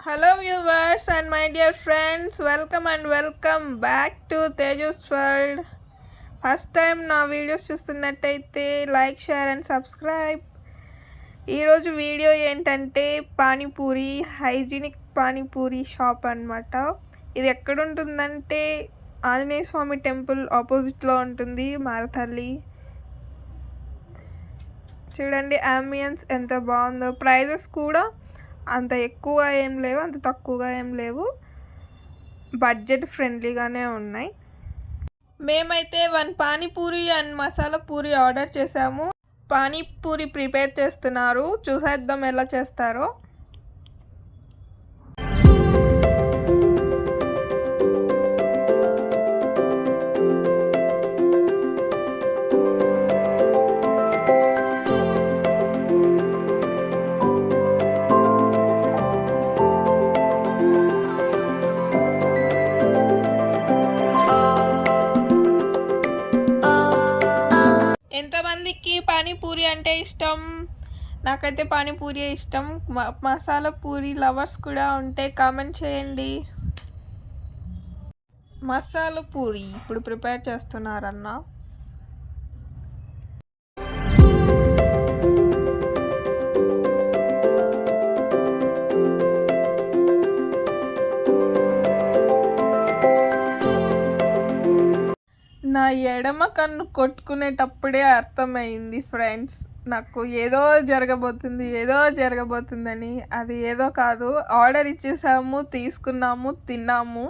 Hello viewers and my dear friends, welcome back to Teju's World. First time నా videos చూస్తున్నట్టయితే like share and subscribe. ఈరోజు video ఏంటంటే panipuri, hygienic panipuri shop అనమాట. ఇది ఎక్కడ ఉంటుందంటే ఆంజనేయ స్వామి టెంపుల్ ఆపోజిట్లో ఉంటుంది, మారతల్లి. చూడండి అంబియన్స్ ఎంత బాగుందో. ప్రైజెస్ కూడా అంత ఎక్కువ ఏం లేవు, అంత తక్కువగా ఏం లేవు, బడ్జెట్ ఫ్రెండ్లీగానే ఉన్నాయి. మేమైతే 1 పానీపూరి అండ్ మసాలా పూరి ఆర్డర్ చేసాము. పానీపూరి ప్రిపేర్ చేస్తున్నారు, చూసేద్దాం ఎలా చేస్తారో. ఎంతమందికి పానీపూరి అంటే ఇష్టం? నాకైతే పానీపూరి ఇష్టం. మసాలా పూరి లవర్స్ కూడా ఉంటే కామెంట్ చేయండి. మసాలా పూరి ఇప్పుడు ప్రిపేర్ చేస్తున్నారన్న. నా ఎడమ కన్ను కొట్టుకునేటప్పుడే అర్థమైంది ఫ్రెండ్స్, నాకు ఏదో జరగబోతుందని. అది ఏదో కాదు, ఆర్డర్ ఇచ్చేసాము, తీసుకున్నాము, తిన్నాము.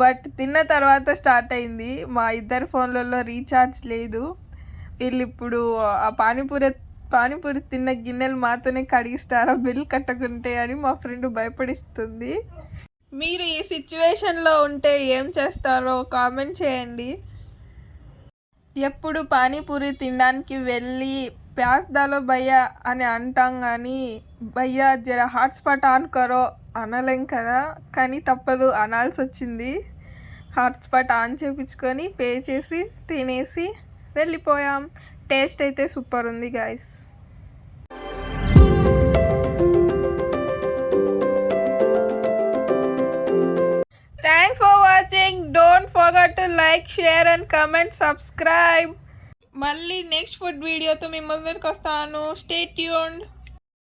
బట్ తిన్న తర్వాత స్టార్ట్ అయింది. మా ఇద్దరి ఫోన్లలో రీఛార్జ్ లేదు. వీళ్ళు ఇప్పుడు ఆ పానీపూరి తిన్న గిన్నెలు మాతోనే కడిగిస్తారా బిల్ కట్టకుంటే అని మా ఫ్రెండ్ భయపడిస్తుంది. మీరు ఈ సిచ్యువేషన్లో ఉంటే ఏం చేస్తారో కామెంట్ చేయండి. ఎప్పుడు పానీపూరి తినడానికి వెళ్ళి ప్యాస్ దాలో భయ్యా అని అంటాం, కానీ భయ్యా జర హాట్స్పాట్ ఆన్ కరో అనలేం కదా. కానీ తప్పదు, అనాల్సి వచ్చింది. హాట్స్పాట్ ఆన్ చేయించుకొని పే చేసి తినేసి వెళ్ళిపోయాం. టేస్ట్ అయితే సూపర్ ఉంది guys. Thanks for watching. Don't forget to like, share and comment, subscribe. మళ్ళీ నెక్స్ట్ ఫుడ్ వీడియోతో మీ ముందరికి వస్తాను. Stay tuned.